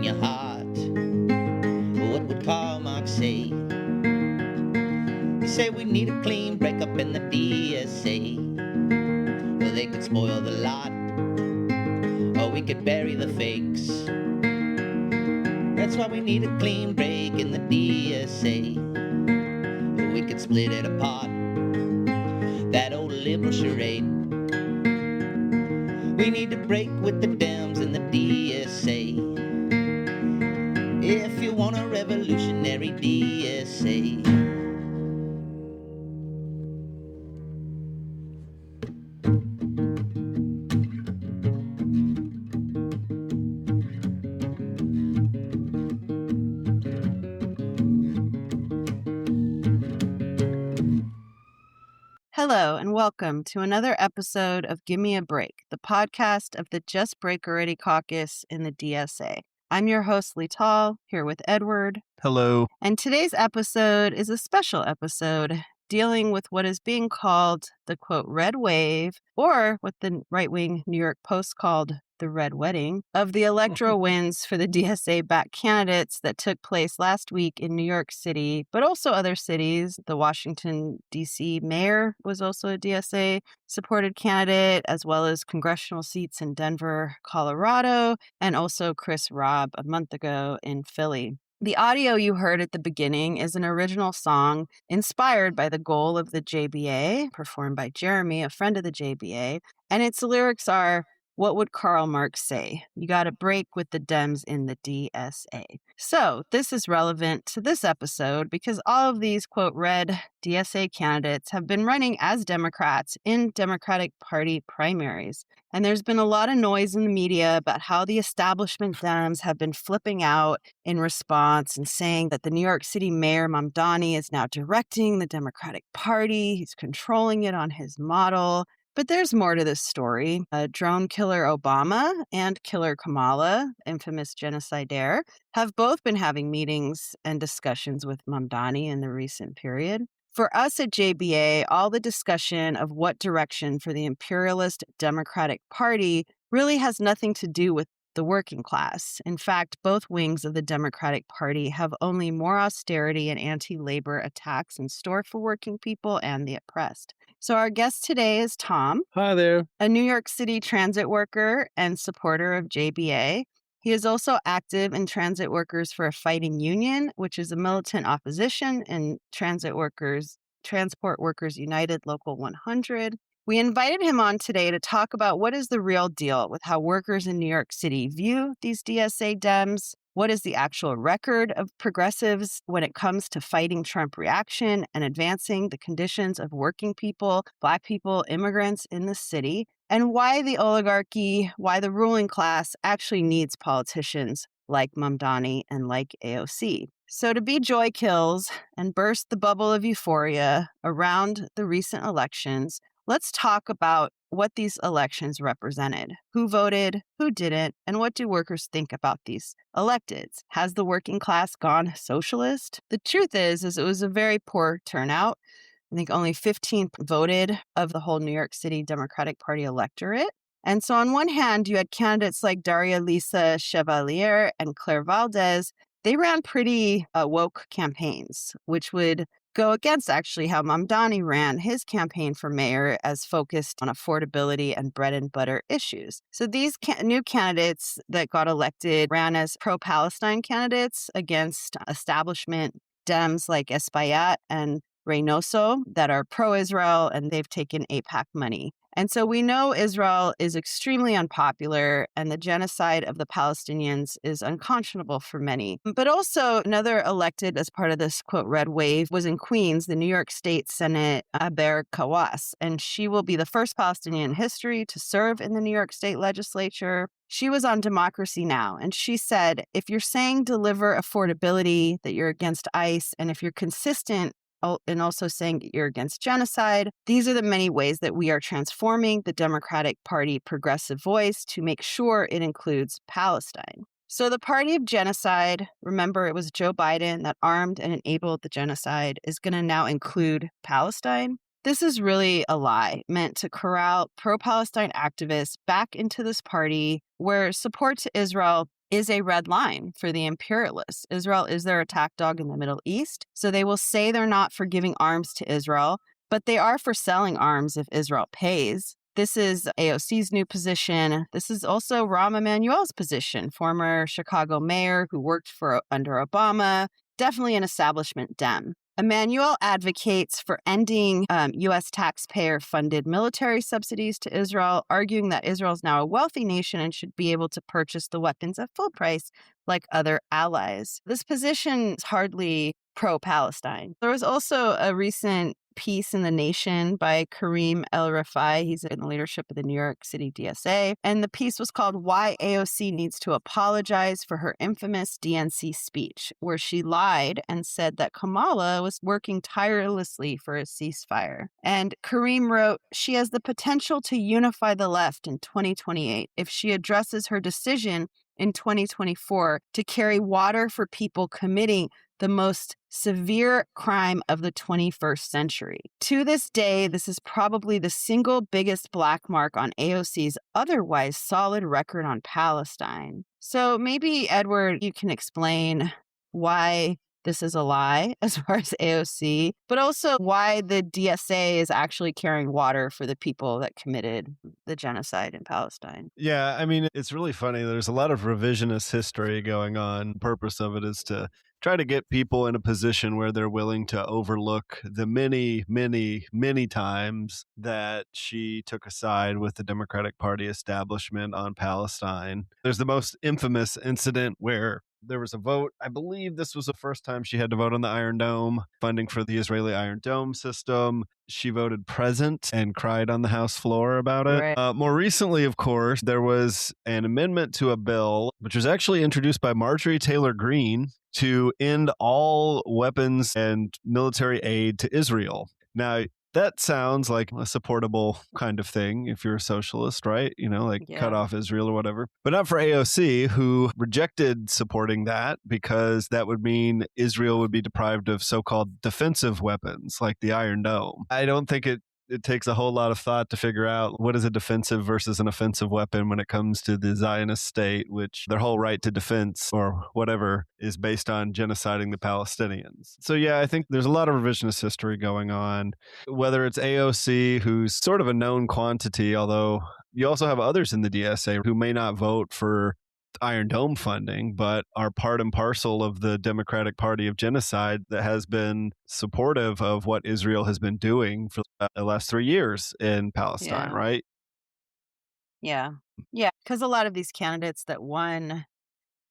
your heart. What would Karl Marx say? He said we need a clean breakup in the DSA. Well, they could spoil the lot, or we could bury the fakes. That's why we need a clean break in the DSA. We could split it apart, that old liberal charade. We need to break with the Dems and the DSA. If you want a revolutionary DSA. Hello, and welcome to another episode of Gimme a Break, the podcast of the Just Break Already caucus in the DSA. I'm your host, Lital, here with Edward. Hello. And today's episode is a special episode dealing with what is being called the, quote, red wave, or what the right-wing New York Post called the red wedding, of the electoral wins for the DSA-backed candidates that took place last week in New York City, but also other cities. The Washington, D.C. mayor was also a DSA-supported candidate, as well as congressional seats in Denver, Colorado, and also Chris Robb a month ago in Philly. The audio you heard at the beginning is an original song inspired by the goal of the JBA, performed by Jeremy, a friend of the JBA, and its lyrics are, "What would Karl Marx say? You got to break with the Dems in the DSA." So this is relevant to this episode because all of these, quote, red DSA candidates have been running as Democrats in Democratic Party primaries. And there's been a lot of noise in the media about how the establishment Dems have been flipping out in response and saying that the New York City mayor, Mamdani, is now directing the Democratic Party. He's controlling it on his model. But there's more to this story. Drone killer Obama and killer Kamala, infamous genocidaire, have both been having meetings and discussions with Mamdani in the recent period. For us at JBA, all the discussion of what direction for the imperialist Democratic Party really has nothing to do with the working class. In fact, both wings of the Democratic Party have only more austerity and anti-labor attacks in store for working people and the oppressed. So our guest today is Tom. Hi there. A New York City transit worker and supporter of JBA. He is also active in Transit Workers for a Fighting Union, which is a militant opposition in Transport Workers United Local 100. We invited him on today to talk about what is the real deal with how workers in New York City view these DSA Dems. What is the actual record of progressives when it comes to fighting Trump reaction and advancing the conditions of working people, Black people, immigrants in the city, and why the oligarchy, why the ruling class actually needs politicians like Mamdani and like AOC. So to be joy kills and burst the bubble of euphoria around the recent elections, let's talk about what these elections represented. Who voted, who didn't, and what do workers think about these electeds? Has the working class gone socialist? The truth is it was a very poor turnout. I think only 15 voted of the whole New York City Democratic Party electorate. And so on one hand, you had candidates like Daria Lisa Chevalier and Claire Valdez. They ran pretty woke campaigns, which would go against actually how Mamdani ran his campaign for mayor as focused on affordability and bread and butter issues. So these new candidates that got elected ran as pro-Palestine candidates against establishment Dems like Espaillat and Reynoso that are pro-Israel, and they've taken AIPAC money. And so we know Israel is extremely unpopular and the genocide of the Palestinians is unconscionable for many. But also another elected as part of this, quote, red wave was in Queens, the New York State Senate, Aber Kawas. And she will be the first Palestinian in history to serve in the New York State legislature. She was on Democracy Now! And she said, if you're saying deliver affordability, that you're against ICE, and if you're consistent and also saying that you're against genocide. These are the many ways that we are transforming the Democratic Party progressive voice to make sure it includes Palestine. So the party of genocide, remember it was Joe Biden that armed and enabled the genocide, is going to now include Palestine. This is really a lie meant to corral pro-Palestine activists back into this party where support to Israel is a red line for the imperialists. Israel is their attack dog in the Middle East. So they will say they're not for giving arms to Israel, but they are for selling arms if Israel pays. This is AOC's new position. This is also Rahm Emanuel's position, former Chicago mayor who worked for under Obama, definitely an establishment Dem. Emanuel advocates for ending U.S. taxpayer-funded military subsidies to Israel, arguing that Israel is now a wealthy nation and should be able to purchase the weapons at full price like other allies. This position is hardly pro-Palestine. There was also a recent piece in The Nation by Kareem El-Rafai. He's in the leadership of the New York City DSA. And the piece was called Why AOC Needs to Apologize for Her Infamous DNC Speech, where she lied and said that Kamala was working tirelessly for a ceasefire. And Kareem wrote, she has the potential to unify the left in 2028 if she addresses her decision in 2024 to carry water for people committing the most severe crime of the 21st century. To this day, this is probably the single biggest black mark on AOC's otherwise solid record on Palestine. So maybe, Edward, you can explain why this is a lie as far as AOC, but also why the DSA is actually carrying water for the people that committed the genocide in Palestine. Yeah, I mean, it's really funny. There's a lot of revisionist history going on. The purpose of it is to try to get people in a position where they're willing to overlook the many times that she took a side with the Democratic Party establishment on Palestine. There's the most infamous incident where there was a vote. I believe this was the first time she had to vote on the Iron Dome, funding for the Israeli Iron Dome system. She voted present and cried on the House floor about it. Right. More recently, of course, there was an amendment to a bill, which was actually introduced by Marjorie Taylor Greene, to end all weapons and military aid to Israel. Now, that sounds like a supportable kind of thing if you're a socialist, right? You know, like cut off Israel or whatever. But not for AOC, who rejected supporting that because that would mean Israel would be deprived of so-called defensive weapons like the Iron Dome. I don't think it takes a whole lot of thought to figure out what is a defensive versus an offensive weapon when it comes to the Zionist state, which their whole right to defense or whatever is based on genociding the Palestinians. So yeah, I think there's a lot of revisionist history going on, whether it's AOC, who's sort of a known quantity, although you also have others in the DSA who may not vote for Iron Dome funding, but are part and parcel of the Democratic Party of genocide that has been supportive of what Israel has been doing for the last 3 years in Palestine, right? Yeah. Yeah. Because a lot of these candidates that won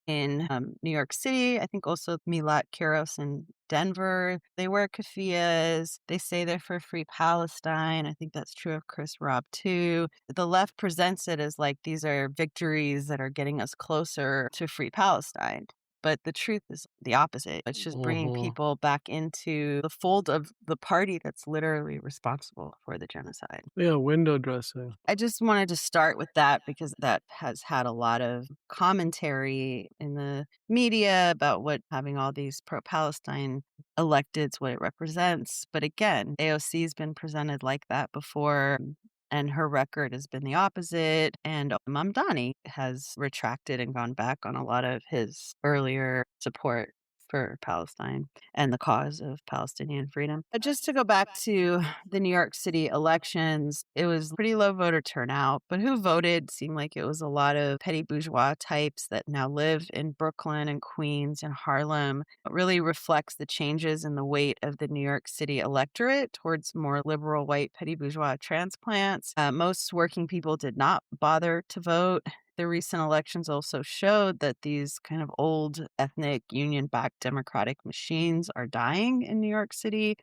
in New York City, I think also Melat Kiros in Denver, they wear keffiyehs. They say they're for free Palestine. I think that's true of Chris Robb too. The left presents it as like these are victories that are getting us closer to free Palestine. But the truth is the opposite. It's just bringing people back into the fold of the party that's literally responsible for the genocide. Yeah, window dressing. I just wanted to start with that because that has had a lot of commentary in the media about what having all these pro-Palestine electeds, what it represents. But again, AOC has been presented like that before. And her record has been the opposite. And Mamdani has retracted and gone back on a lot of his earlier support for Palestine and the cause of Palestinian freedom. But just to go back to the New York City elections, it was pretty low voter turnout, but who voted seemed like it was a lot of petty bourgeois types that now live in Brooklyn and Queens and Harlem. It really reflects the changes in the weight of the New York City electorate towards more liberal white petty bourgeois transplants. Most working people did not bother to vote. The recent elections also showed that these kind of old ethnic union-backed democratic machines are dying in New York City.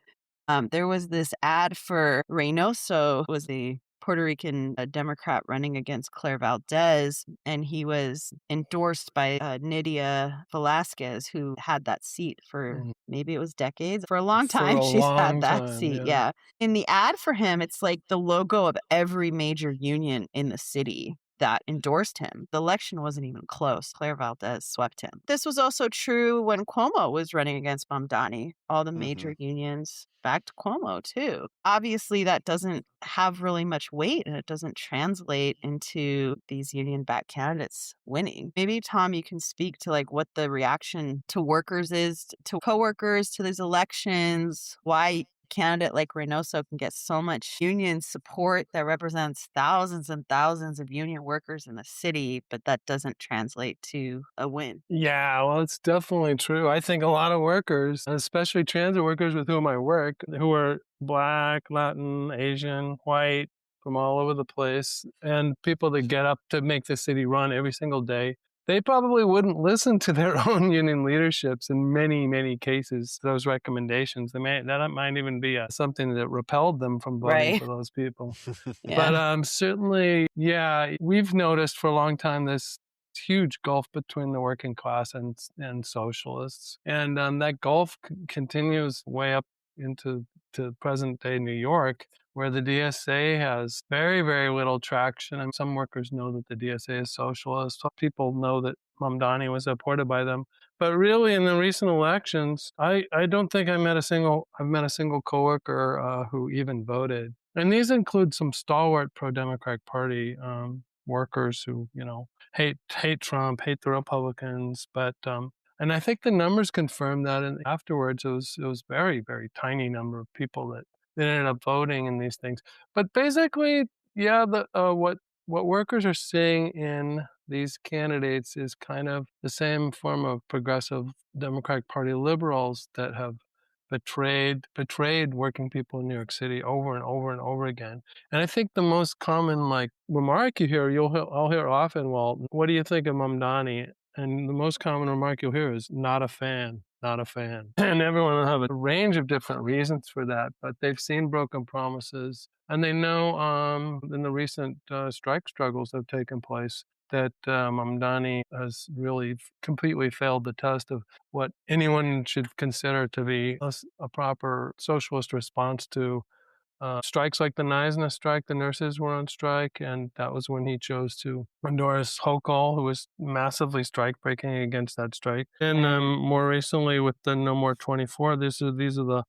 There was this ad for Reynoso, who was the Puerto Rican Democrat running against Claire Valdez, and he was endorsed by Nydia Velasquez, who had that seat for maybe it was decades. For a long time, she's had that seat. Yeah. In the ad for him, it's like the logo of every major union in the city that endorsed him. The election wasn't even close. Claire Valdez swept him. This was also true when Cuomo was running against Mamdani. All the major unions backed Cuomo too. Obviously, that doesn't have really much weight and it doesn't translate into these union-backed candidates winning. Maybe, Tom, you can speak to like what the reaction to workers is, to coworkers, to these elections, why candidate like Reynoso can get so much union support that represents thousands and thousands of union workers in the city, but that doesn't translate to a win. Yeah, well, it's definitely true. I think a lot of workers, especially transit workers with whom I work, who are Black, Latin, Asian, white, from all over the place, and people that get up to make the city run every single day, they probably wouldn't listen to their own union leaderships in many, many cases, those recommendations. That might even be something that repelled them from voting for those people. Yeah. But certainly, yeah, we've noticed for a long time this huge gulf between the working class and socialists. And that gulf continues way up into to present day New York, where the DSA has very, very little traction. And some workers know that the DSA is socialist. Some people know that Mamdani was supported by them. But really, in the recent elections, I don't think I've met a single coworker who even voted. And these include some stalwart pro-Democratic Party workers who, hate Trump, hate the Republicans, but and I think the numbers confirm that. And afterwards, it was very, very tiny number of people that ended up voting in these things. But basically, yeah, what workers are seeing in these candidates is kind of the same form of progressive Democratic Party liberals that have betrayed working people in New York City over and over and over again. And I think the most common remark you hear, I'll hear often, well, what do you think of Mamdani? And the most common remark you'll hear is not a fan, not a fan. And everyone will have a range of different reasons for that, but they've seen broken promises, and they know in the recent strike struggles that have taken place that Mamdani has really completely failed the test of what anyone should consider to be a proper socialist response to strikes like the NISNA strike. The nurses were on strike, and that was when he chose to endorse Hochul, who was massively strike breaking against that strike. And more recently with the No More 24, these are the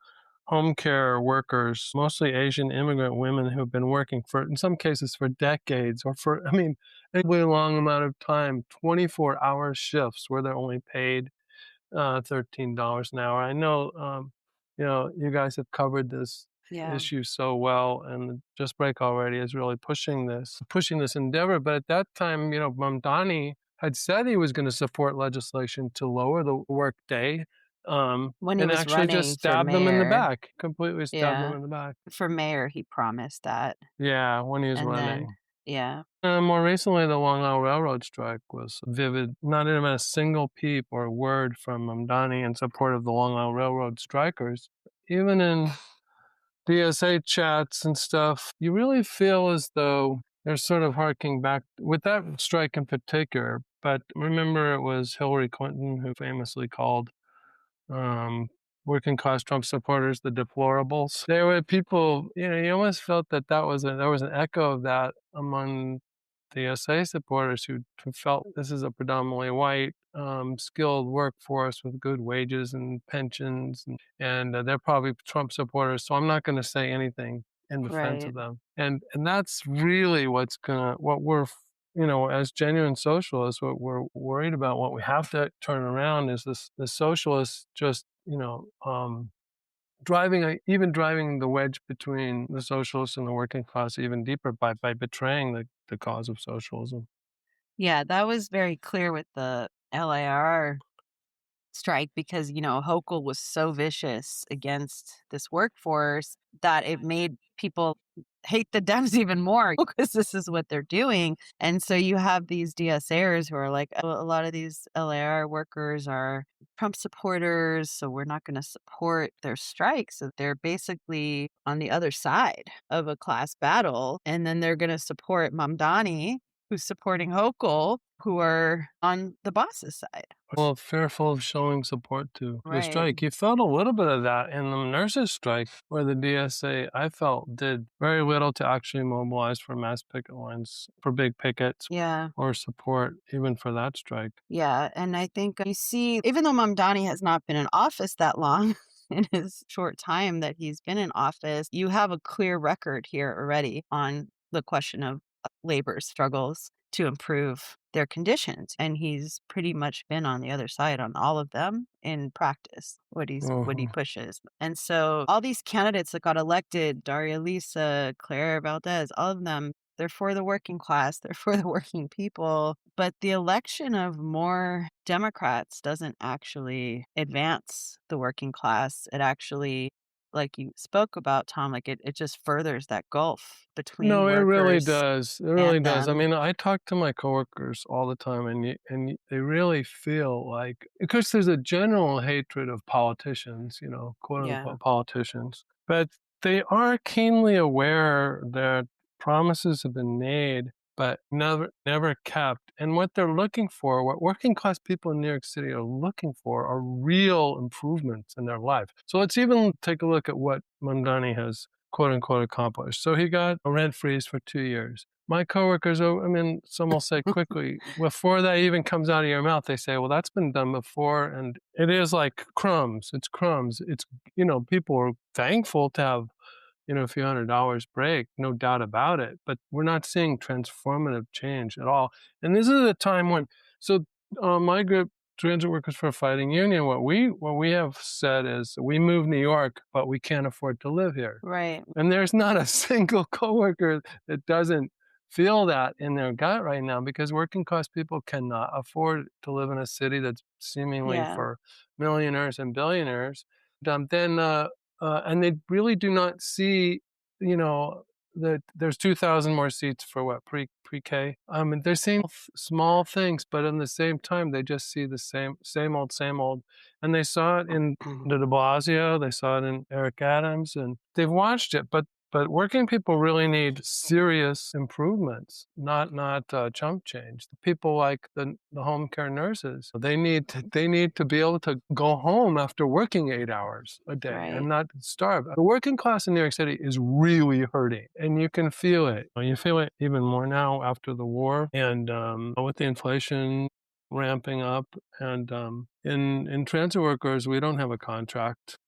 home care workers, mostly Asian immigrant women who've been working in some cases for decades, or a really long amount of time, 24-hour shifts where they're only paid $13 an hour. I know, you guys have covered this issue so well, and Just Break Already is really pushing this endeavor. But at that time, Mamdani had said he was going to support legislation to lower the work day. When he and was actually running just for stabbed them in the mayor. back, completely stabbed them in the back. For mayor, he promised that. Yeah, when he was running. More recently, the Long Island Railroad strike was vivid. Not even a single peep or word from Mamdani in support of the Long Island Railroad strikers. Even in DSA chats and stuff, you really feel as though they're sort of harking back with that strike in particular. But remember, it was Hillary Clinton who famously called working class Trump supporters the deplorables. There were people, you almost felt that there was an echo of that among the DSA supporters who felt this is a predominantly white, skilled workforce with good wages and pensions, and they're probably Trump supporters. So I'm not going to say anything in defense of them. And that's really what we're, as genuine socialists, what we're worried about, what we have to turn around is the socialists just, driving the wedge between the socialists and the working class even deeper by betraying the cause of socialism. Yeah, that was very clear with the LIR strike because, Hochul was so vicious against this workforce that it made people hate the Dems even more because this is what they're doing. And so you have these DSAers who are like, oh, a lot of these LIR workers are Trump supporters, so we're not going to support their strikes. So they're basically on the other side of a class battle. And then they're going to support Mamdani who's supporting Hochul, who are on the boss's side. Well, fearful of showing support to the Right. strike. You felt a little bit of that in the nurses' strike, where the DSA, I felt, did very little to actually mobilize for mass picket lines, for big pickets, Yeah. or support even for that strike. Yeah. And I think you see, even though Mamdani has not been in office that long, in his short time that he's been in office, you have a clear record here already on the question of labor struggles to improve their conditions. And he's pretty much been on the other side on all of them in practice, what he pushes. And so all these candidates that got elected, Daria Lisa, Claire Valdez, all of them, they're for the working class, they're for the working people. But the election of more Democrats doesn't actually advance the working class. It actually, like you spoke about, Tom, like it just furthers that gulf between No, it really workers does. It really and does. I them. mean, I talk to my coworkers all the time, and they really feel like, because there's a general hatred of politicians, quote Yeah. unquote politicians, but they are keenly aware that promises have been made but never kept. And what they're looking for, what working class people in New York City are looking for, are real improvements in their life. So let's even take a look at what Mamdani has, quote unquote, accomplished. So he got a rent freeze for 2 years. My coworkers, some will say quickly, before that even comes out of your mouth, they say, well, that's been done before. And it is like crumbs. It's crumbs. It's, people are thankful to have, a few $100 break, no doubt about it. But we're not seeing transformative change at all. And this is a time when, my group, Transit Workers for a Fighting Union, what we have said is, we move New York, but we can't afford to live here. Right. And there's not a single coworker that doesn't feel that in their gut right now, because working class people cannot afford to live in a city that's seemingly for millionaires and billionaires. And they really do not see, that there's 2,000 more seats for what, pre-K. They're seeing small things, but at the same time, they just see the same old. And they saw it in the De Blasio, they saw it in Eric Adams, and they've watched it. But working people really need serious improvements, not chump change. The people like the home care nurses, they need to be able to go home after working 8 hours a day and not starve. The working class in New York City is really hurting, and you can feel it. You feel it even more now after the war, and with the inflation ramping up. And in transit workers, we don't have a contract.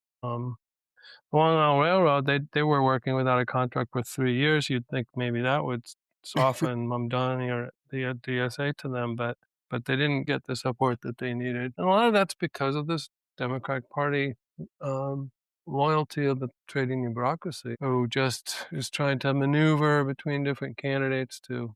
Long Island Railroad, they were working without a contract for 3 years. You'd think maybe that would soften Mamdani or the DSA to them, but they didn't get the support that they needed. And a lot of that's because of this Democratic Party loyalty of the trade union bureaucracy, who just is trying to maneuver between different candidates to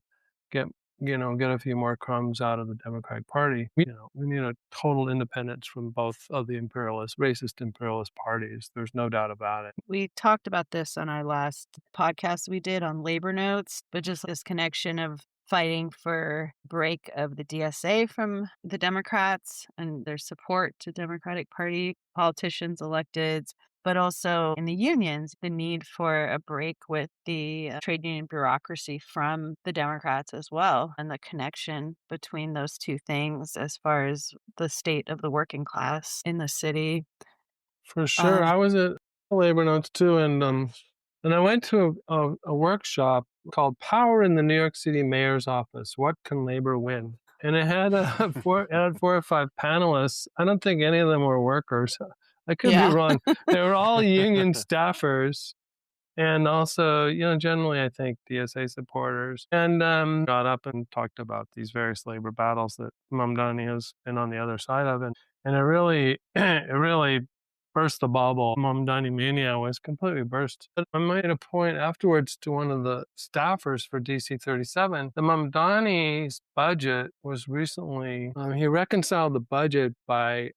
get a few more crumbs out of the Democratic Party. We need a total independence from both of the racist imperialist parties. There's no doubt about it. We talked about this on our last podcast we did on labor notes, but just this connection of fighting for break of the DSA from the Democrats and their support to Democratic Party politicians, electeds, but also in the unions, the need for a break with the trade union bureaucracy from the Democrats as well, and the connection between those two things as far as the state of the working class in the city. For sure. I was at Labor Notes too, and I went to a workshop called Power in the New York City Mayor's Office. What can labor win? And it had 4 or 5 panelists. I don't think any of them were workers. I could be wrong. They were all union staffers, and also, generally, I think DSA supporters. And got up and talked about these various labor battles that Mamdani has been on the other side of, and it really burst the bubble. Mamdani mania was completely burst. But I made a point afterwards to one of the staffers for DC 37. The Mamdani's budget was recently, he reconciled the budget by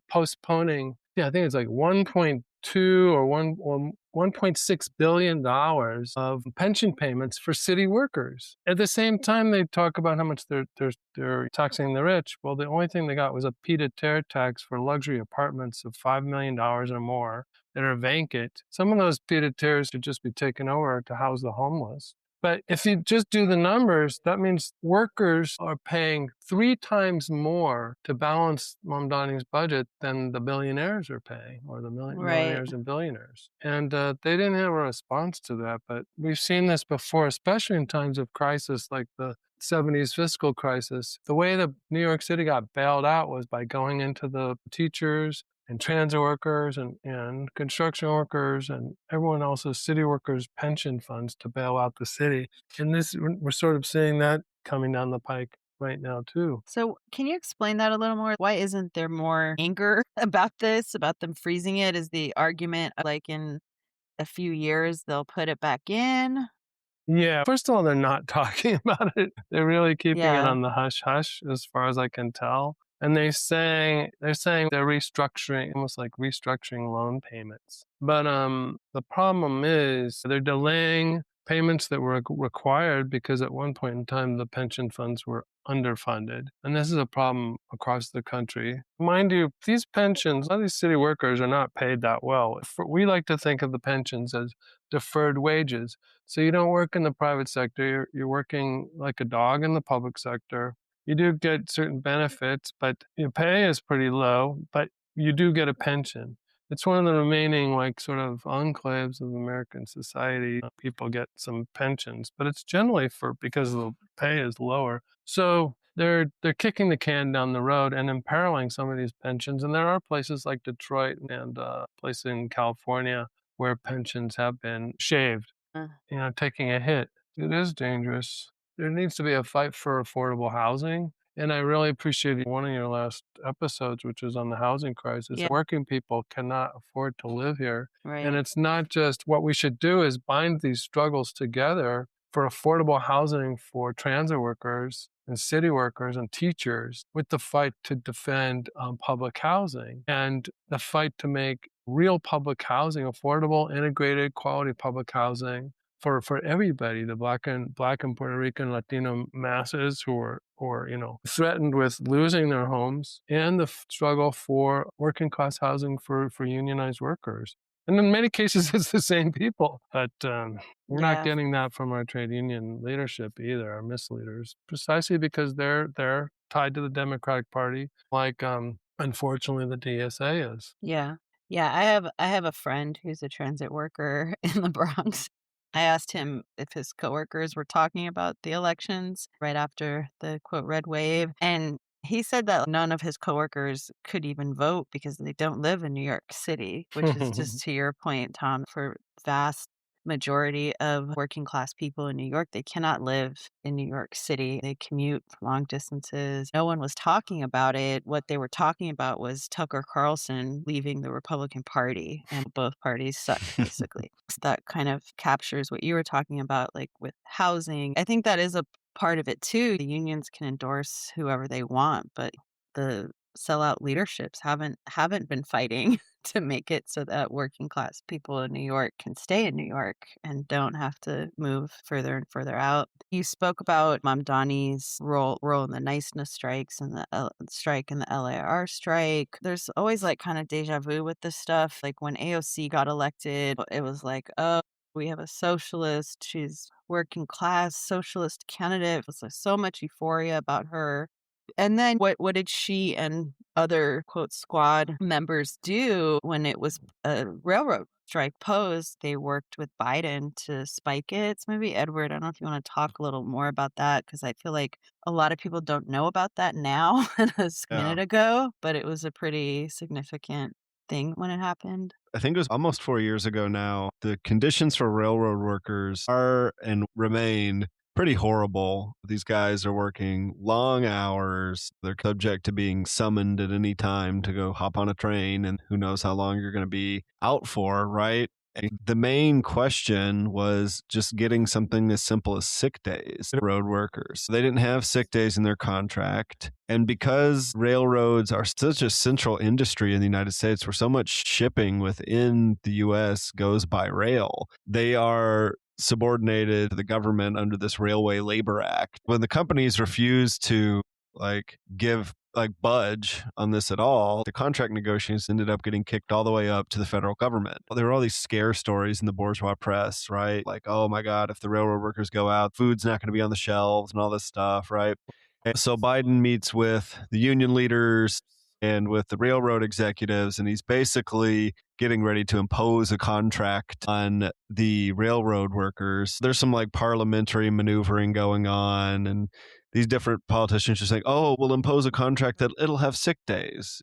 postponing, I think it's like 1.2 or 1.6 billion dollars of pension payments for city workers. At the same time, they talk about how much they're taxing the rich. Well, the only thing they got was a pied-à-terre tax for luxury apartments of $5 million or more that are vacant. Some of those pied-à-terres should just be taken over to house the homeless. But if you just do the numbers, that means workers are paying 3 times more to balance Mamdani's budget than the billionaires are paying, or the Right. millionaires and billionaires. And they didn't have a response to that. But we've seen this before, especially in times of crisis like the 70s fiscal crisis. The way that New York City got bailed out was by going into the teachers and transit workers and construction workers and everyone else's city workers' pension funds to bail out the city. And we're sort of seeing that coming down the pike right now too. So can you explain that a little more? Why isn't there more anger about this, about them freezing it? Is the argument like in a few years they'll put it back in? Yeah, first of all, they're not talking about it. They're really keeping it Yeah. on the hush hush, as far as I can tell. And they're saying they're restructuring, almost like restructuring loan payments. But the problem is they're delaying payments that were required because at one point in time the pension funds were underfunded. And this is a problem across the country. Mind you, these pensions, a lot of these city workers are not paid that well. We like to think of the pensions as deferred wages. So you don't work in the private sector, you're working like a dog in the public sector. You do get certain benefits, but your pay is pretty low, but you do get a pension. It's one of the remaining like sort of enclaves of American society. People get some pensions, but it's generally because the pay is lower. So they're kicking the can down the road and imperiling some of these pensions. And there are places like Detroit and places in California where pensions have been shaved, taking a hit. It is dangerous. There needs to be a fight for affordable housing. And I really appreciated one of your last episodes, which was on the housing crisis. Yeah. Working people cannot afford to live here. Right. And it's not just what we should do is bind these struggles together for affordable housing for transit workers and city workers and teachers with the fight to defend public housing and the fight to make real public housing affordable, integrated, quality public housing for everybody, the Black and Puerto Rican Latino masses who are threatened with losing their homes, and the struggle for working class housing for unionized workers. And in many cases, it's the same people, but we're not getting that from our trade union leadership either, our misleaders, precisely because they're tied to the Democratic Party, like unfortunately the DSA is. Yeah. Yeah, I have a friend who's a transit worker in the Bronx. I asked him if his coworkers were talking about the elections right after the quote red wave, and he said that none of his coworkers could even vote because they don't live in New York City, which is just to your point, Tom, for vast majority of working class people in New York, they cannot live in New York City. They commute long distances. No one was talking about it. What they were talking about was Tucker Carlson leaving the Republican Party, and both parties suck, basically. So that kind of captures what you were talking about, like with housing. I think that is a part of it too. The unions can endorse whoever they want, but the sellout leaderships haven't been fighting to make it so that working class people in New York can stay in New York and don't have to move further and further out. You spoke about Mamdani's role in the niceness strikes and the strike and the LAR strike. There's always like kind of deja vu with this stuff. Like when AOC got elected, it was like, oh, we have a socialist. She's working class socialist candidate. It was like so much euphoria about her. And then what did she and other quote squad members do when it was a railroad strike posed? They worked with Biden to spike it. So maybe Edward, I don't know if you want to talk a little more about that, because I feel like a lot of people don't know about that now than a minute ago, but it was a pretty significant thing when it happened. I think it was almost 4 years ago now. The conditions for railroad workers are and remain pretty horrible. These guys are working long hours. They're subject to being summoned at any time to go hop on a train, and who knows how long you're going to be out for, right? And the main question was just getting something as simple as sick days for road workers. They didn't have sick days in their contract. And because railroads are such a central industry in the United States, where so much shipping within the U.S. goes by rail, they are subordinated to the government under this Railway Labor Act. When the companies refuse to budge on this at all. The contract negotiations ended up getting kicked all the way up to the federal government. There were all these scare stories in the bourgeois press, right? Like, oh my God, if the railroad workers go out, food's not going to be on the shelves and all this stuff, right? And so Biden meets with the union leaders and with the railroad executives, and he's basically getting ready to impose a contract on the railroad workers. There's some like parliamentary maneuvering going on, and these different politicians are saying, oh, we'll impose a contract that it'll have sick days,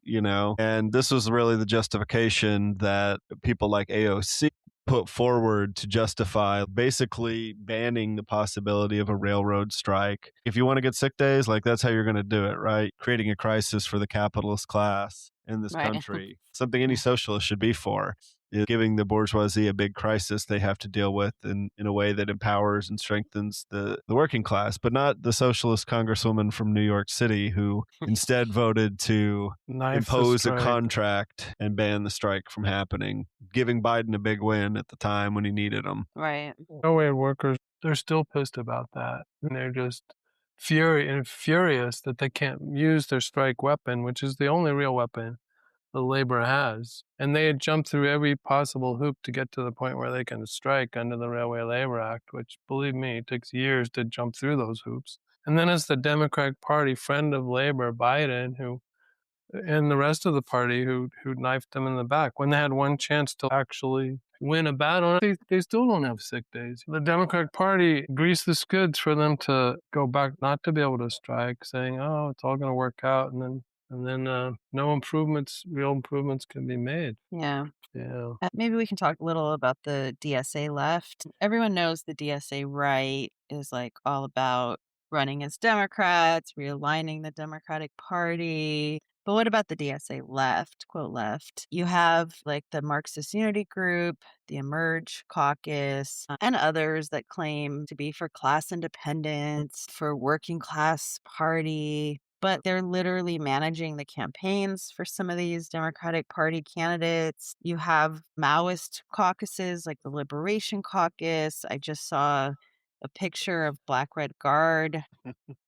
And this was really the justification that people like AOC put forward to justify basically banning the possibility of a railroad strike. If you want to get sick days, like that's how you're going to do it, right? Creating a crisis for the capitalist class in this country. Something any socialist should be for. Is giving the bourgeoisie a big crisis they have to deal with in a way that empowers and strengthens the working class, but not the socialist congresswoman from New York City who instead voted to impose a contract and ban the strike from happening, giving Biden a big win at the time when he needed him. Right. Railway workers, they're still pissed about that. And they're just furious that they can't use their strike weapon, which is the only real weapon the labor has. And they had jumped through every possible hoop to get to the point where they can strike under the Railway Labor Act, which, believe me, it takes years to jump through those hoops. And then it's the Democratic Party, friend of labor, Biden, and the rest of the party who knifed them in the back when they had one chance to actually win a battle. They still don't have sick days. The Democratic Party greased the skids for them to go back, not to be able to strike, saying, oh, it's all going to work out. And then no real improvements can be made. Yeah. Yeah. Maybe we can talk a little about the DSA left. Everyone knows the DSA right is like all about running as Democrats, realigning the Democratic Party. But what about the DSA left, quote left? You have like the Marxist Unity Group, the Emerge Caucus, and others that claim to be for class independence, for working class party. But they're literally managing the campaigns for some of these Democratic Party candidates. You have Maoist caucuses like the Liberation Caucus. I just saw a picture of Black Red Guard.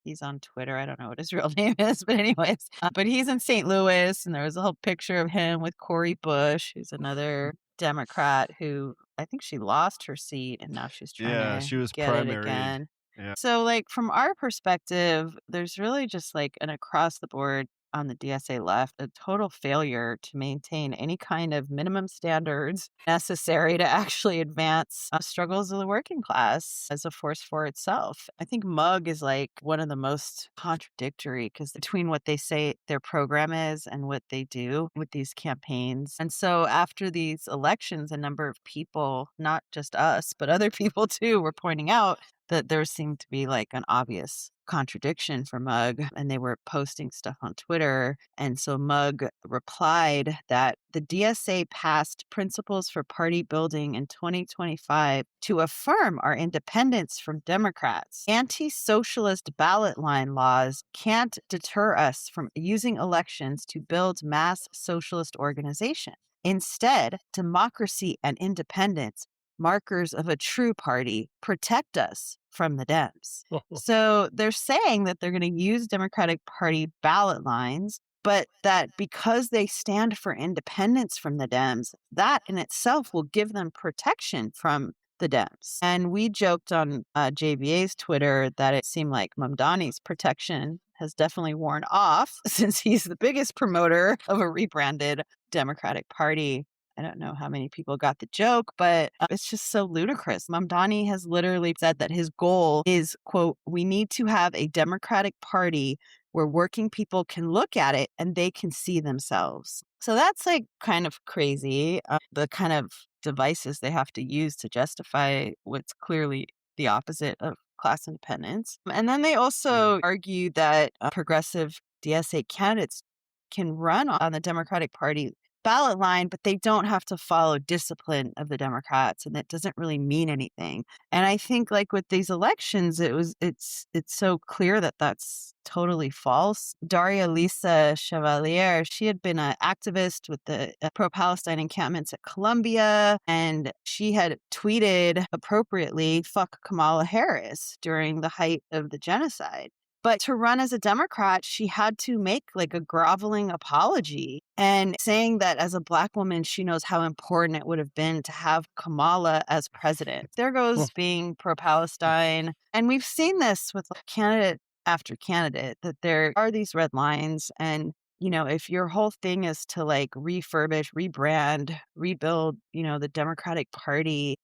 He's on Twitter. I don't know what his real name is, but anyways. But he's in St. Louis, and there was a whole picture of him with Cori Bush, who's another Democrat who I think she lost her seat, and now she's trying she was get it primaried. again. Yeah. So, like, from our perspective, there's really just like an across the board on the DSA left, a total failure to maintain any kind of minimum standards necessary to actually advance struggles of the working class as a force for itself. I think MUG is like one of the most contradictory because between what they say their program is and what they do with these campaigns. And so after these elections, a number of people, not just us, but other people too, were pointing out that there seemed to be like an obvious contradiction for MUG, and they were posting stuff on Twitter. And so MUG replied that the DSA passed Principles for Party Building in 2025 to affirm our independence from Democrats. Anti-socialist ballot line laws can't deter us from using elections to build mass socialist organization. Instead, democracy and independence, markers of a true party, protect us from the Dems. So they're saying that they're going to use Democratic Party ballot lines, but that because they stand for independence from the Dems, that in itself will give them protection from the Dems. And we joked on JBA's Twitter that it seemed like Mamdani's protection has definitely worn off since he's the biggest promoter of a rebranded Democratic Party. I don't know how many people got the joke, but it's just so ludicrous. Mamdani has literally said that his goal is, quote, we need to have a Democratic Party where working people can look at it and they can see themselves. So that's like kind of crazy, the kind of devices they have to use to justify what's clearly the opposite of class independence. And then they also argue that progressive DSA candidates can run on the Democratic Party ballot line, but they don't have to follow discipline of the Democrats, and that doesn't really mean anything. And I think like with these elections, it's so clear that that's totally false. Daria Lisa Chevalier, she had been an activist with the pro-Palestine encampments at Columbia, and she had tweeted appropriately, "Fuck Kamala Harris" during the height of the genocide. But to run as a Democrat, she had to make like a groveling apology and saying that as a Black woman, she knows how important it would have been to have Kamala as president. There goes being pro-Palestine. And we've seen this with candidate after candidate, that there are these red lines. And, if your whole thing is to like refurbish, rebrand, rebuild, the Democratic Party,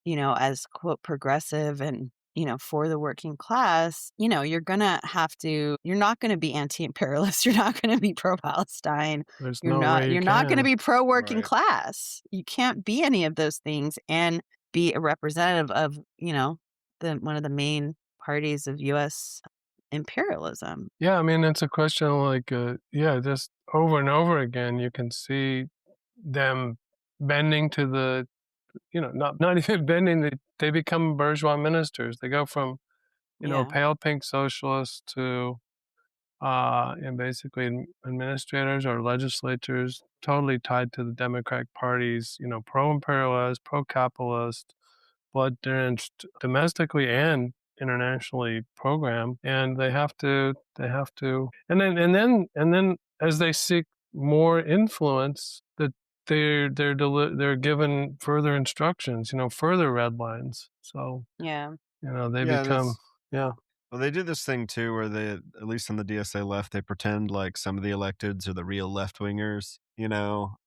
as quote progressive and, for the working class, you're not going to be anti-imperialist. You're not going to be pro-Palestine. There's You're no not, way you you're not going to can. be pro-working Right. class. You can't be any of those things and be a representative of, one of the main parties of U.S. imperialism. Yeah, I mean, it's a question like, just over and over again, you can see them bending to the, not even bending, they become bourgeois ministers. They go from, Yeah. pale pink socialists to, and basically administrators or legislators totally tied to the Democratic Party's, pro-imperialist, pro-capitalist, blood-drenched domestically and internationally program, and they have to, and then as they seek more influence, that they're given further instructions, further red lines. So Yeah. they Yeah, become, Well, they do this thing too, where they, at least on the DSA left, they pretend like some of the electeds are the real left wingers,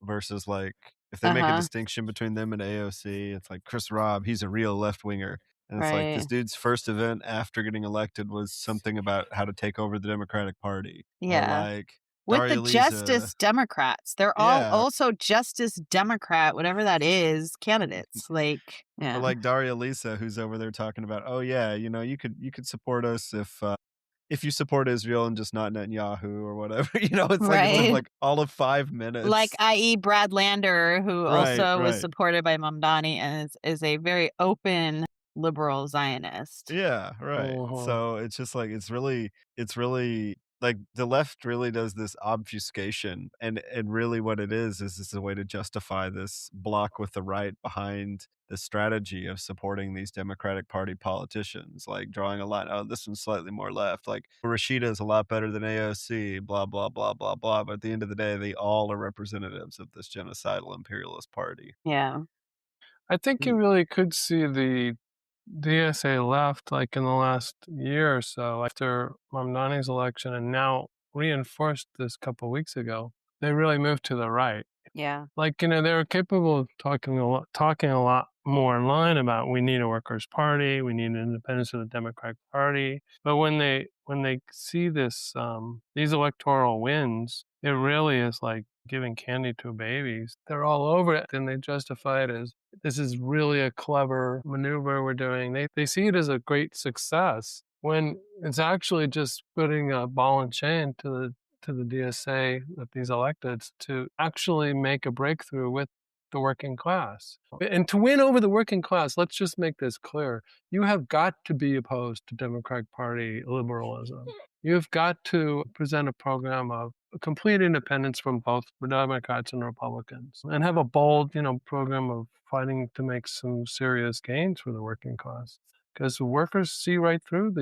versus like if they make a distinction between them and AOC, it's like Chris Robb, he's a real left winger. And it's like this Right. dude's first event after getting elected was something about how to take over the Democratic Party. Or Yeah. like With the Daria Lisa. Justice Democrats. They're all Yeah. also Justice Democrat, whatever that is, candidates. Like, Or yeah. like Daria Lisa, who's over there talking about, oh yeah, you could support us if you support Israel and just not Netanyahu or whatever. It's like it took Right. like all of 5 minutes. Like, i.e. Brad Lander, who also was Right. supported by Mamdani and is a very open liberal Zionist. Yeah, right. Mhm. So it's just like it's really like the left really does this obfuscation, and really what it is a way to justify this block with the right behind the strategy of supporting these Democratic Party politicians, like drawing a line. Oh, this one's slightly more left. Like Rashida is a lot better than AOC. Blah blah blah blah blah. But at the end of the day, they all are representatives of this genocidal imperialist party. Yeah. I think you really could see the DSA left like in the last year or so after Mamdani's election, and now reinforced this couple weeks ago. They really moved to the right. Yeah. Like, they were capable of talking a lot more in line about we need a workers' party, we need independence of the Democratic Party. But when they see this these electoral wins, it really is like giving candy to babies. They're all over it, and they justify it as this is really a clever maneuver we're doing. They see it as a great success when it's actually just putting a ball and chain to the DSA, that these electeds, to actually make a breakthrough with the working class. And to win over the working class, let's just make this clear. You have got to be opposed to Democratic Party liberalism. You've got to present a program of complete independence from both Democrats and Republicans, and have a bold, program of fighting to make some serious gains for the working class. Because the workers see right through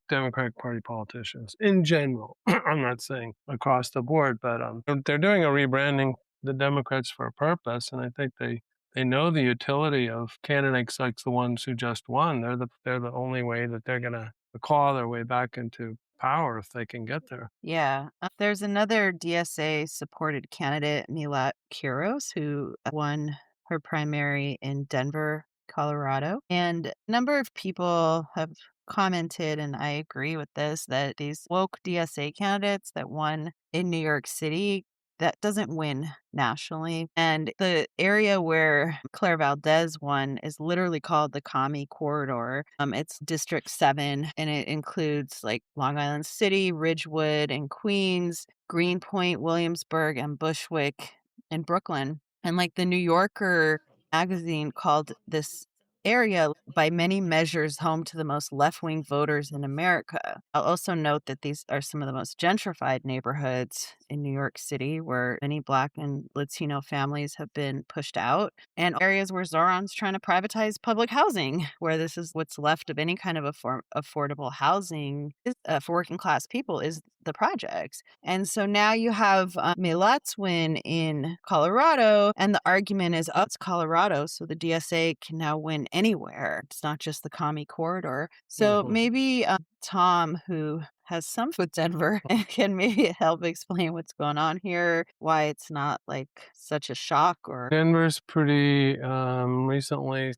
Democratic Party politicians in general. I'm not saying across the board, but they're doing a rebranding the Democrats for a purpose, and I think they know the utility of candidates like the ones who just won. They're the only way that they're gonna claw their way back into power if they can get there. Yeah. There's another DSA supported candidate, Melat Kiros, who won her primary in Denver, Colorado. And a number of people have commented, and I agree with this, that these woke DSA candidates that won in New York City, that doesn't win nationally. And the area where Claire Valdez won is literally called the Commie Corridor. It's District 7, and it includes like Long Island City, Ridgewood, and Queens, Greenpoint, Williamsburg, and Bushwick, and Brooklyn. And like the New Yorker magazine called this area by many measures home to the most left-wing voters in America. I'll also note that these are some of the most gentrified neighborhoods in New York City, where many Black and Latino families have been pushed out, and areas where Zoran's trying to privatize public housing, where this is what's left of any kind of affordable housing for working class people is the projects. And so now you have Melat's win in Colorado, and the argument is, oh, it's Colorado, so the DSA can now win anywhere. It's not just the commie corridor. So maybe Tom, who has some with Denver, can maybe help explain what's going on here, why it's not like such a shock. Or Denver's pretty recently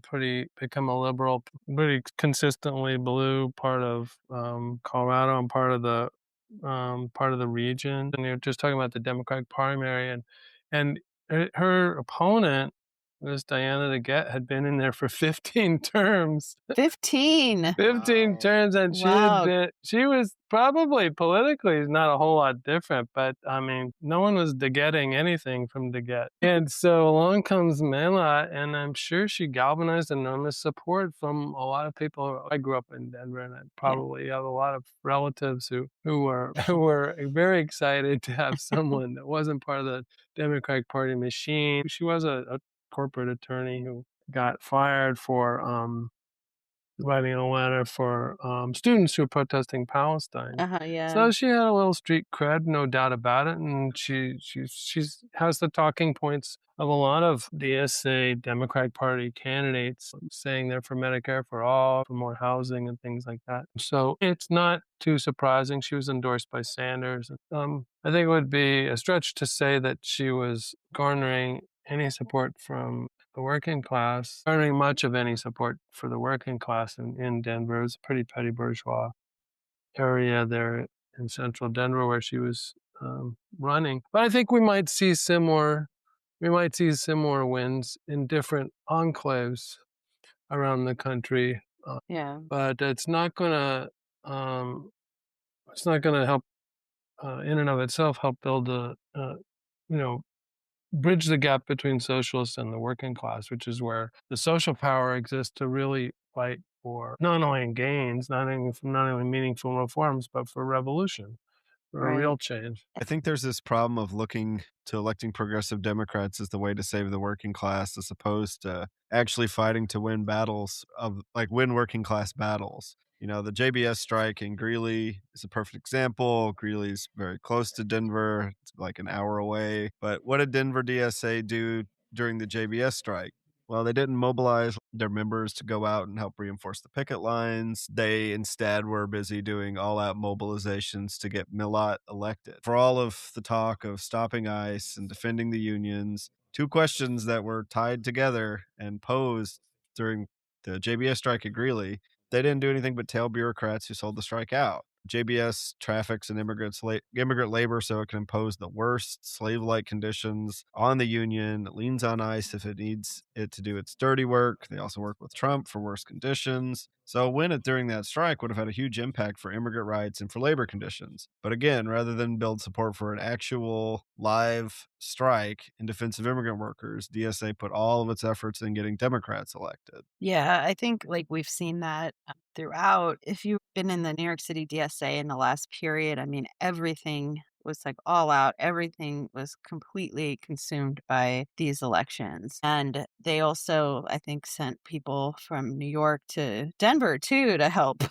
pretty become a liberal, pretty consistently blue part of Colorado and part of the region. And you're just talking about the Democratic primary, and her opponent, Miss Diana DeGette, had been in there for 15 terms. 15 terms, and she was probably politically not a whole lot different, but I mean, no one was getting anything from DeGette. And so along comes Melat, and I'm sure she galvanized enormous support from a lot of people. I grew up in Denver, and I probably have a lot of relatives who were very excited to have someone that wasn't part of the Democratic Party machine. She was a corporate attorney who got fired for writing a letter for students who were protesting Palestine. So she had a little street cred, no doubt about it, and she has the talking points of a lot of DSA Democratic Party candidates, saying they're for Medicare for all, for more housing and things like that. So it's not too surprising. She was endorsed by Sanders. I think it would be a stretch to say that she was garnering any support from the working class, garnering much of any support for the working class in Denver. It was a pretty petty bourgeois area there in central Denver where she was running. But I think we might see similar wins in different enclaves around the country. But it's not gonna help in and of itself help build bridge the gap between socialists and the working class, which is where the social power exists to really fight for not only gains, not only meaningful reforms, but for revolution, for a real change. I think there's this problem of looking to electing progressive Democrats as the way to save the working class, as opposed to actually fighting to win battles win working class battles. You know, the JBS strike in Greeley is a perfect example. Greeley's very close to Denver. It's like an hour away. But what did Denver DSA do during the JBS strike? Well, they didn't mobilize their members to go out and help reinforce the picket lines. They instead were busy doing all-out mobilizations to get Melat elected. For all of the talk of stopping ICE and defending the unions, two questions that were tied together and posed during the JBS strike at Greeley, they didn't do anything but tail bureaucrats who sold the strike out. JBS traffics and immigrant labor so it can impose the worst slave-like conditions on the union. It leans on ICE if it needs it to do its dirty work. They also work with Trump for worse conditions. So a win during that strike would have had a huge impact for immigrant rights and for labor conditions. But again, rather than build support for an actual live strike in defense of immigrant workers, DSA put all of its efforts in getting Democrats elected. Yeah, I think we've seen that throughout. If you've been in the New York City DSA in the last period, I mean, everything was all out. Everything was completely consumed by these elections. And they also, I think, sent people from New York to Denver too to help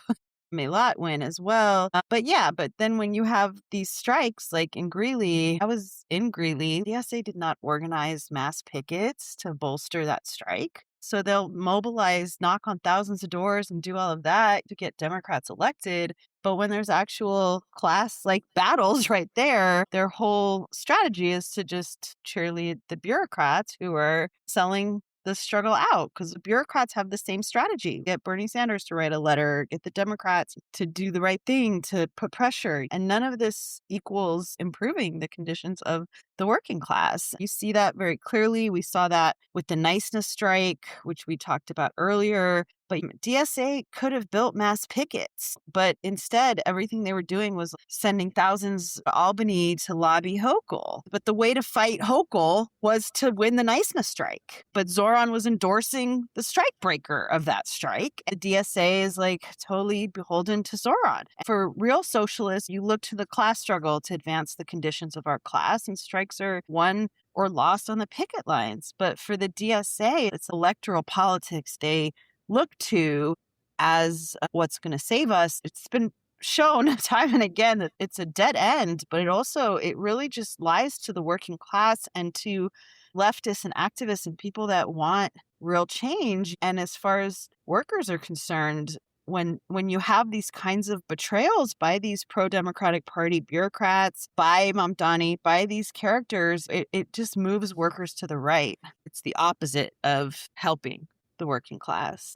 Melat win as well. But then when you have these strikes like in Greeley, I was in Greeley, DSA did not organize mass pickets to bolster that strike. So they'll mobilize, knock on thousands of doors and do all of that to get Democrats elected. But when there's actual class battles right there, their whole strategy is to just cheerlead the bureaucrats who are selling the struggle out, because the bureaucrats have the same strategy. Get Bernie Sanders to write a letter, get the Democrats to do the right thing, to put pressure. And none of this equals improving the conditions of the working class. You see that very clearly. We saw that with the niceness strike, which we talked about earlier. But DSA could have built mass pickets, but instead, everything they were doing was sending thousands to Albany to lobby Hochul. But the way to fight Hochul was to win the niceness strike. But Zoran was endorsing the strike breaker of that strike. The DSA is like totally beholden to Zoran. For real socialists, you look to the class struggle to advance the conditions of our class, and strikes are won or lost on the picket lines. But for the DSA, it's electoral politics they look to as what's going to save us. It's been shown time and again that it's a dead end, but it really just lies to the working class and to leftists and activists and people that want real change. And as far as workers are concerned, when you have these kinds of betrayals by these pro-Democratic Party bureaucrats, by Mamdani, by these characters, it just moves workers to the right. It's the opposite of helping the working class.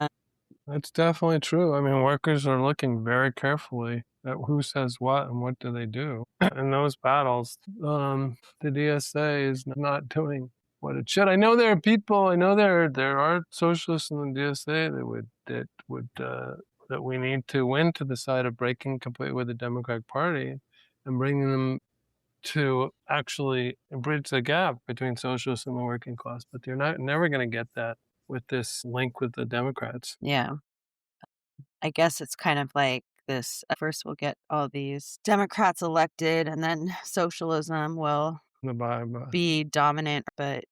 That's definitely true. I mean, workers are looking very carefully at who says what and what do they do. In those battles, the DSA is not doing what it should. I know there are people, there are socialists in the DSA that we need to win to the side of breaking completely with the Democratic Party and bringing them to actually bridge the gap between socialists and the working class. But they're never going to get that with this link with the Democrats. Yeah. I guess it's kind of like this. First, we'll get all these Democrats elected, and then socialism will be dominant, but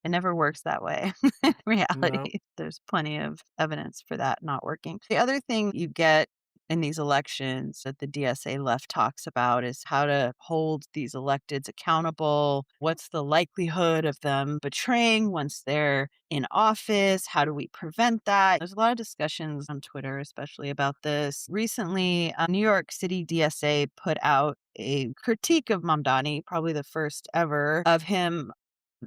it never works that way. In reality, there's plenty of evidence for that not working. The other thing you get in these elections that the DSA left talks about is how to hold these electeds accountable. What's the likelihood of them betraying once they're in office? How do we prevent that? There's a lot of discussions on Twitter, especially about this. Recently, New York City DSA put out a critique of Mamdani, probably the first ever, of him.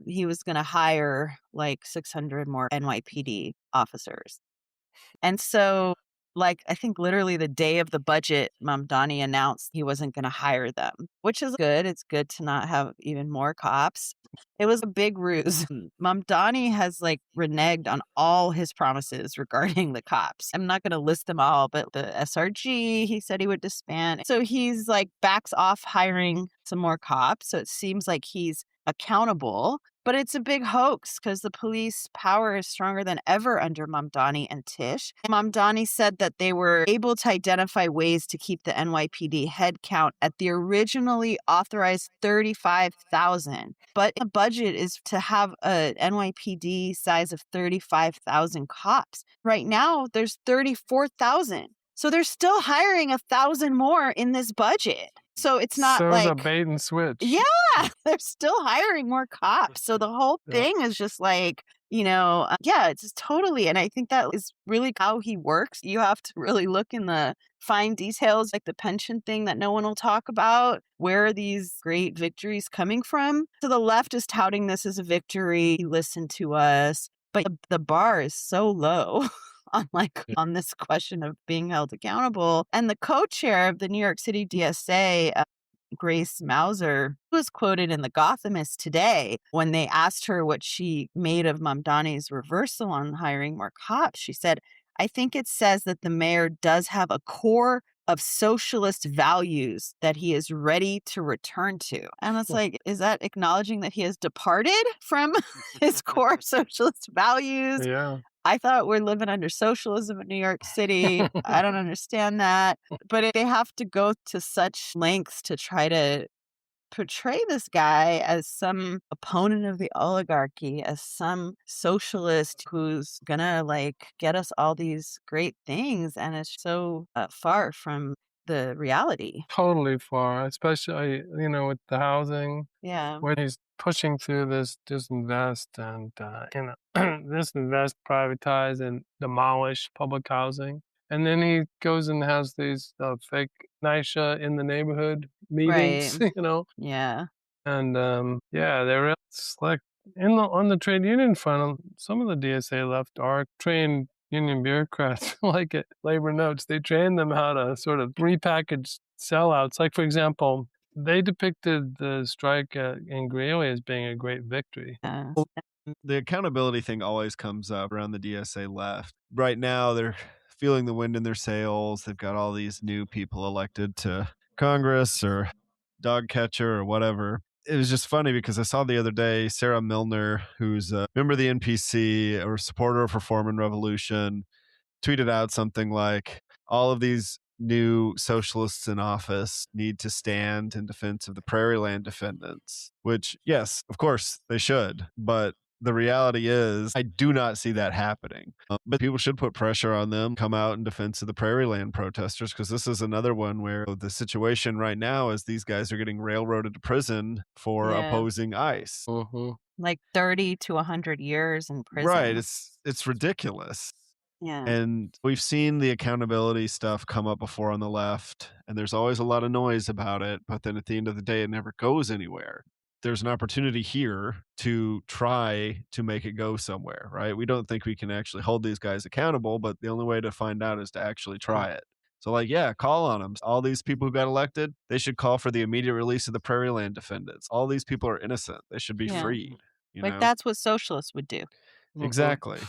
He was going to hire like 600 more NYPD officers. And so, I think literally the day of the budget, Mamdani announced he wasn't going to hire them, which is good. It's good to not have even more cops. It was a big ruse. Mamdani has reneged on all his promises regarding the cops. I'm not going to list them all, but the SRG, he said he would disband. So he's backs off hiring some more cops. So it seems like he's accountable, but it's a big hoax because the police power is stronger than ever under Mamdani and Tish. Mamdani said that they were able to identify ways to keep the NYPD head count at the originally authorized 35,000. But the budget is to have a NYPD size of 35,000 cops. Right now, there's 34,000. So they're still hiring 1,000 more in this budget. So it's not it's a bait and switch. Yeah, they're still hiring more cops. So the whole thing is just it's just totally. And I think that is really how he works. You have to really look in the fine details, like the pension thing that no one will talk about. Where are these great victories coming from? So the left is touting this as a victory. Listen to us. But the bar is so low. On this question of being held accountable. And the co-chair of the New York City DSA, Grace Mauser, was quoted in The Gothamist today when they asked her what she made of Mamdani's reversal on hiring more cops. She said, "I think it says that the mayor does have a core of socialist values that he is ready to return to." And it's is that acknowledging that he has departed from his core socialist values? Yeah. I thought we're living under socialism in New York City. I don't understand that. But they have to go to such lengths to try to portray this guy as some opponent of the oligarchy, as some socialist who's gonna get us all these great things. And it's so far from the reality. Totally far, especially, with the housing. Yeah. Where he's pushing through this disinvest and, disinvest, privatize, and demolish public housing. And then he goes and has these fake NYSHA in the neighborhood meetings, Right. Yeah. And they're real slick. On the trade union front, some of the DSA left are trained union bureaucrats, like at Labor Notes. They train them how to sort of repackage sellouts. Like, for example, they depicted the strike in Greeley as being a great victory. The accountability thing always comes up around the DSA left. Right now, they're feeling the wind in their sails. They've got all these new people elected to Congress or dog catcher or whatever. It was just funny because I saw the other day Sarah Milner, who's a member of the NPC or supporter of Reform and Revolution, tweeted out something like, all of these new socialists in office need to stand in defense of the prairie land defendants, which, yes, of course they should. But the reality is, I do not see that happening. But people should put pressure on them, come out in defense of the prairie land protesters, because this is another one where the situation right now is these guys are getting railroaded to prison for opposing ICE. Mm-hmm. Like 30 to 100 years in prison. Right. It's ridiculous. Yeah. And we've seen the accountability stuff come up before on the left, and there's always a lot of noise about it. But then at the end of the day, it never goes anywhere. There's an opportunity here to try to make it go somewhere, right? We don't think we can actually hold these guys accountable, but the only way to find out is to actually try it. So, like, yeah, call on them. All these people who got elected, they should call for the immediate release of the prairie land defendants. All these people are innocent. They should be freed. Like, that's what socialists would do. Exactly.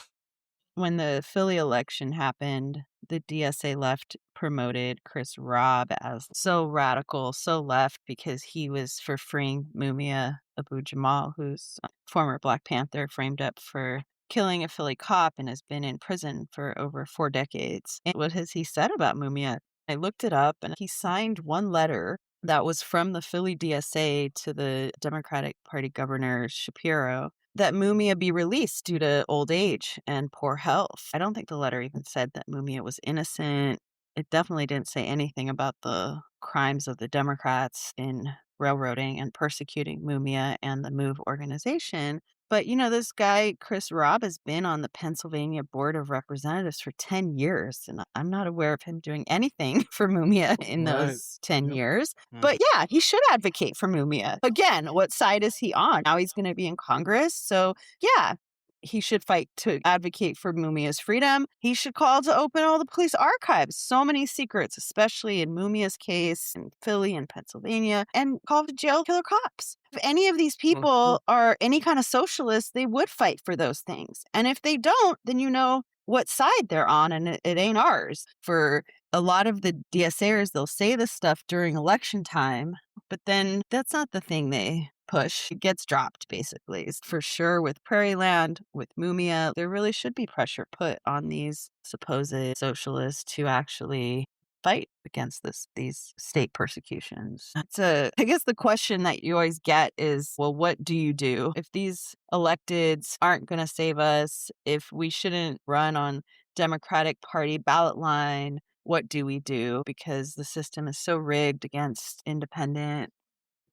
When the Philly election happened, the DSA left promoted Chris Robb as so radical, so left, because he was for freeing Mumia Abu-Jamal, who's a former Black Panther framed up for killing a Philly cop and has been in prison for over 4 decades. And what has he said about Mumia? I looked it up, and he signed one letter that was from the Philly DSA to the Democratic Party Governor Shapiro, that Mumia be released due to old age and poor health. I don't think the letter even said that Mumia was innocent. It definitely didn't say anything about the crimes of the Democrats in railroading and persecuting Mumia and the MOVE organization. But, this guy, Chris Robb, has been on the Pennsylvania Board of Representatives for 10 years, and I'm not aware of him doing anything for Mumia in those 10 years. But yeah, he should advocate for Mumia. Again, what side is he on? Now he's going to be in Congress. So yeah, he should fight to advocate for Mumia's freedom. He should call to open all the police archives. So many secrets, especially in Mumia's case in Philly and Pennsylvania, and call to jail killer cops. If any of these people are any kind of socialists, they would fight for those things. And if they don't, then you know what side they're on, and it ain't ours. For a lot of the DSAers, they'll say this stuff during election time, but then that's not the thing they push. It gets dropped, basically. For sure, with Prairie Land, with Mumia, there really should be pressure put on these supposed socialists to actually fight against these state persecutions. I guess the question that you always get is, well, what do you do? If these electeds aren't going to save us, if we shouldn't run on Democratic Party ballot line, what do we do? Because the system is so rigged against independent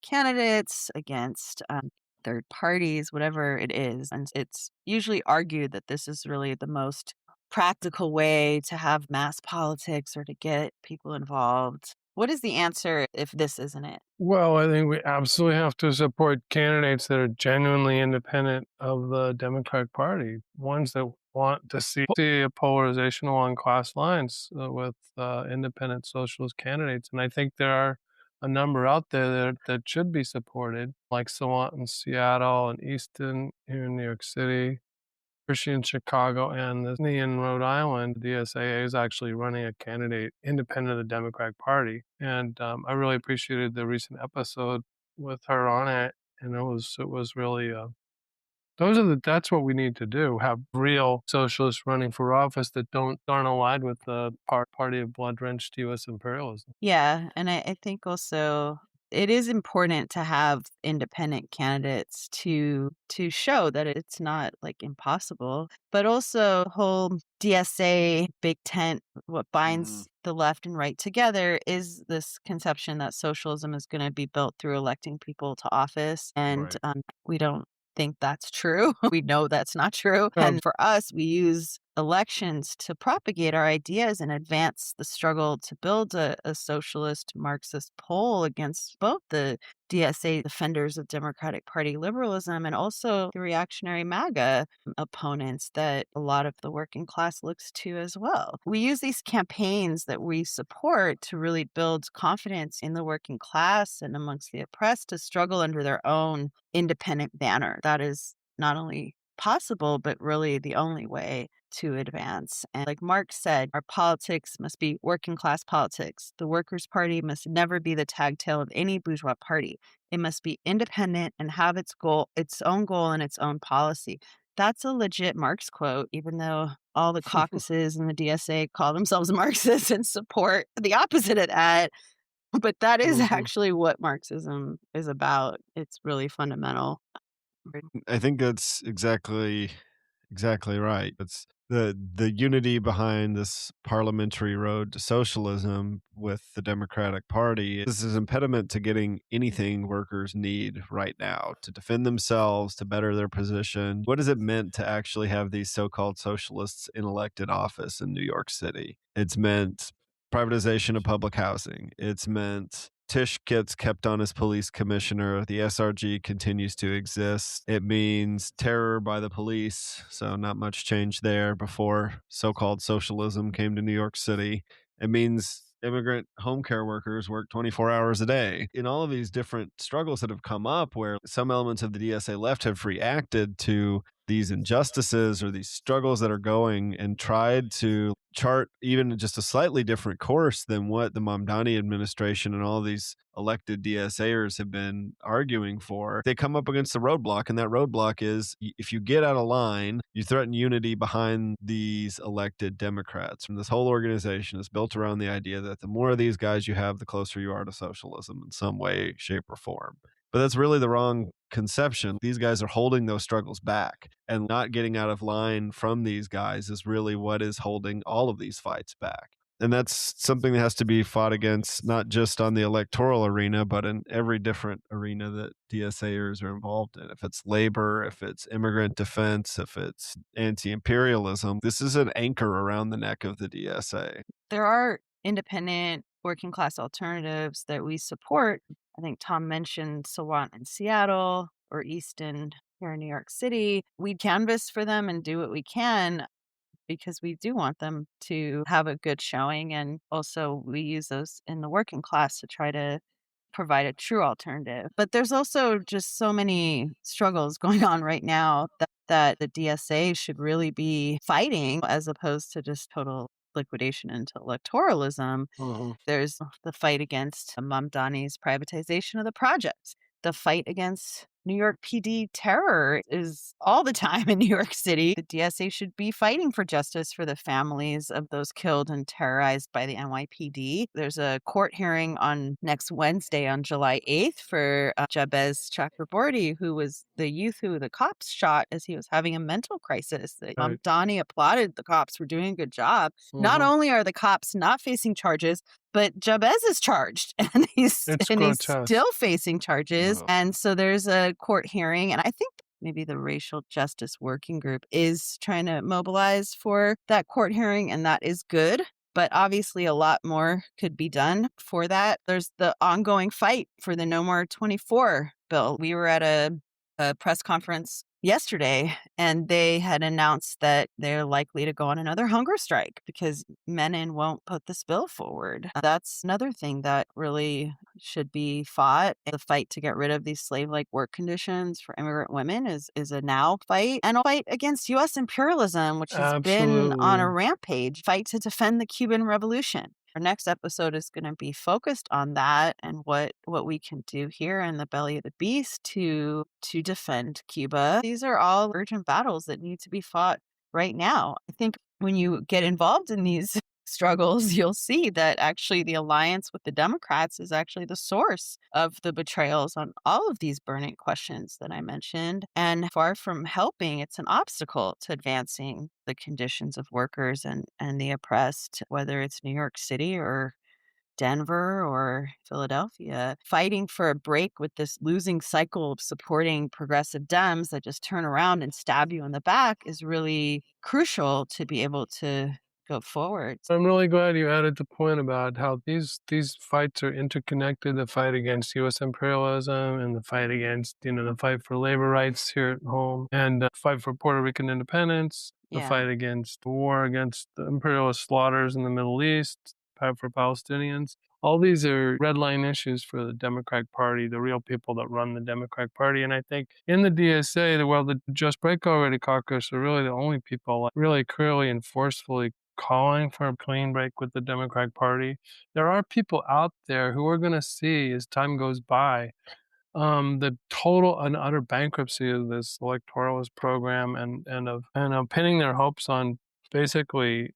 candidates, against third parties, whatever it is. And it's usually argued that this is really the most practical way to have mass politics or to get people involved. What is the answer if this isn't it? Well, I think we absolutely have to support candidates that are genuinely independent of the Democratic Party, ones that want to see a polarization along class lines with independent socialist candidates. And I think there are a number out there that should be supported, like Sawant in Seattle and Easton here in New York City, Hershey in Chicago, and Disney in Rhode Island. DSA is actually running a candidate independent of the Democratic Party. And I really appreciated the recent episode with her on it. And it was really, that's what we need to do. Have real socialists running for office that aren't aligned with the party of blood-drenched U.S. imperialism. Yeah, and I think also it is important to have independent candidates to show that it's not like impossible, but also whole DSA big tent, what binds the left and right together is this conception that socialism is going to be built through electing people to office, and we don't think that's true. We know that's not true. And for us, we use elections to propagate our ideas and advance the struggle to build a socialist Marxist pole against both the DSA defenders of Democratic Party liberalism and also the reactionary MAGA opponents that a lot of the working class looks to as well. We use these campaigns that we support to really build confidence in the working class and amongst the oppressed to struggle under their own independent banner. That is not only possible, but really the only way to advance. And like Marx said, our politics must be working class politics. The Workers' Party must never be the tag tail of any bourgeois party. It must be independent and have its own goal and its own policy. That's a legit Marx quote, even though all the caucuses and the DSA call themselves Marxists and support the opposite of that. But that is actually what Marxism is about. It's really fundamental. I think that's exactly right. It's the unity behind this parliamentary road to socialism with the Democratic Party. This is an impediment to getting anything workers need right now to defend themselves, to better their position. What has it meant to actually have these so-called socialists in elected office in New York City? It's meant privatization of public housing. It's meant Tisch gets kept on as police commissioner. The SRG continues to exist. It means terror by the police. So not much change there before so-called socialism came to New York City. It means immigrant home care workers work 24 hours a day. In all of these different struggles that have come up where some elements of the DSA left have reacted to these injustices or these struggles that are going and tried to chart even just a slightly different course than what the Mamdani administration and all these elected DSAers have been arguing for, they come up against the roadblock. And that roadblock is if you get out of line, you threaten unity behind these elected Democrats. And this whole organization is built around the idea that the more of these guys you have, the closer you are to socialism in some way, shape, or form. But that's really the wrong conception. These guys are holding those struggles back, and not getting out of line from these guys is really what is holding all of these fights back. And that's something that has to be fought against, not just on the electoral arena, but in every different arena that DSAers are involved in. If it's labor, if it's immigrant defense, if it's anti-imperialism, this is an anchor around the neck of the DSA. There are independent working class alternatives that we support. I think Tom mentioned Sawant in Seattle or Easton here in New York City. We canvass for them and do what we can because we do want them to have a good showing. And also we use those in the working class to try to provide a true alternative. But there's also just so many struggles going on right now that the DSA should really be fighting as opposed to just total liquidation into electoralism. There's the fight against Mamdani's privatization of the projects. The fight against New York PD terror is all the time in New York City. The DSA should be fighting for justice for the families of those killed and terrorized by the NYPD. There's a court hearing on next Wednesday on July 8th for Jabez Chakraborty, who was the youth who the cops shot as he was having a mental crisis. Mamdani applauded the cops for doing a good job. Not only are the cops not facing charges, but Jabez is charged and he's still facing charges. And so there's a court hearing. And I think maybe the Racial Justice Working Group is trying to mobilize for that court hearing. And that is good. But obviously, a lot more could be done for that. There's the ongoing fight for the No More 24 bill. We were at a press conference yesterday, and they had announced that they're likely to go on another hunger strike because Menon won't put this bill forward. That's another thing that really should be fought. The fight to get rid of these slave-like work conditions for immigrant women is a now fight, and a fight against U.S. imperialism, which has been on a rampage. Fight to defend the Cuban Revolution. Our next episode is going to be focused on that and what we can do here in the belly of the beast to defend Cuba. These are all urgent battles that need to be fought right now. I think when you get involved in these struggles, you'll see that actually the alliance with the Democrats is actually the source of the betrayals on all of these burning questions that I mentioned. And far from helping, it's an obstacle to advancing the conditions of workers and the oppressed, whether it's New York City or Denver or Philadelphia. Fighting for a break with this losing cycle of supporting progressive Dems that just turn around and stab you in the back is really crucial to be able to go forward. I'm really glad you added the point about how these fights are interconnected, the fight against U.S. imperialism and the fight against, the fight for labor rights here at home and the fight for Puerto Rican independence, the fight against the war against the imperialist slaughters in the Middle East, fight for Palestinians. All these are red line issues for the Democratic Party, the real people that run the Democratic Party. And I think in the DSA, the Just Break Already caucus are really the only people really clearly and forcefully calling for a clean break with the Democratic Party. There are people out there who are going to see as time goes by the total and utter bankruptcy of this electoralist program and of pinning their hopes on basically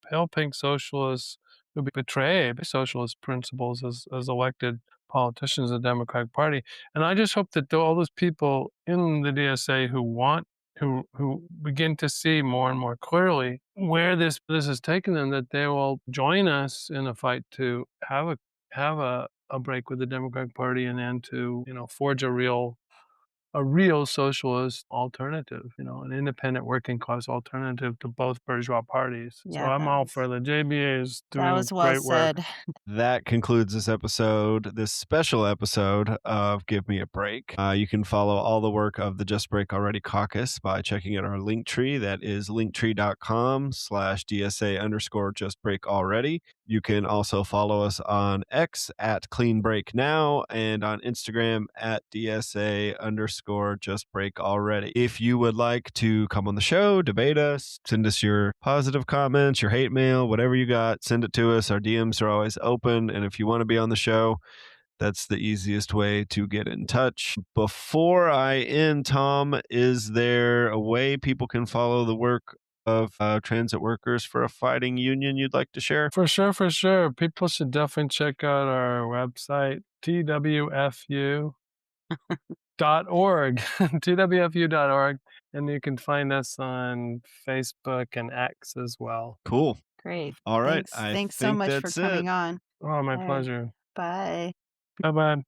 pale pink socialists who betray socialist principles as elected politicians of the Democratic Party. And I just hope that all those people in the DSA who begin to see more and more clearly where this has taken them, that they will join us in a fight to have a break with the Democratic Party and then to forge a real socialist alternative, an independent working class alternative to both bourgeois parties. So Yeah, I'm all for the JBA is that doing was well great work. said. That concludes this special episode of Give Me a Break. You can follow all the work of the Just Break Already caucus by checking out our link tree. That is linktree.com/DSA_Just Break Already. You can also follow us on X at Clean Break Now and on Instagram at DSA_Just Break Already. If you would like to come on the show, debate us, send us your positive comments, your hate mail, whatever you got, send it to us. Our DMs are always open. And if you want to be on the show, that's the easiest way to get in touch. Before I end, Tom, is there a way people can follow the work of transit workers for a fighting union you'd like to share? For sure. People should definitely check out our website, twfu.org, twfu.org, and you can find us on Facebook and X as well. Cool. Great. All right. Thanks so much for coming on. Oh, my All right. pleasure. Bye. Bye-bye.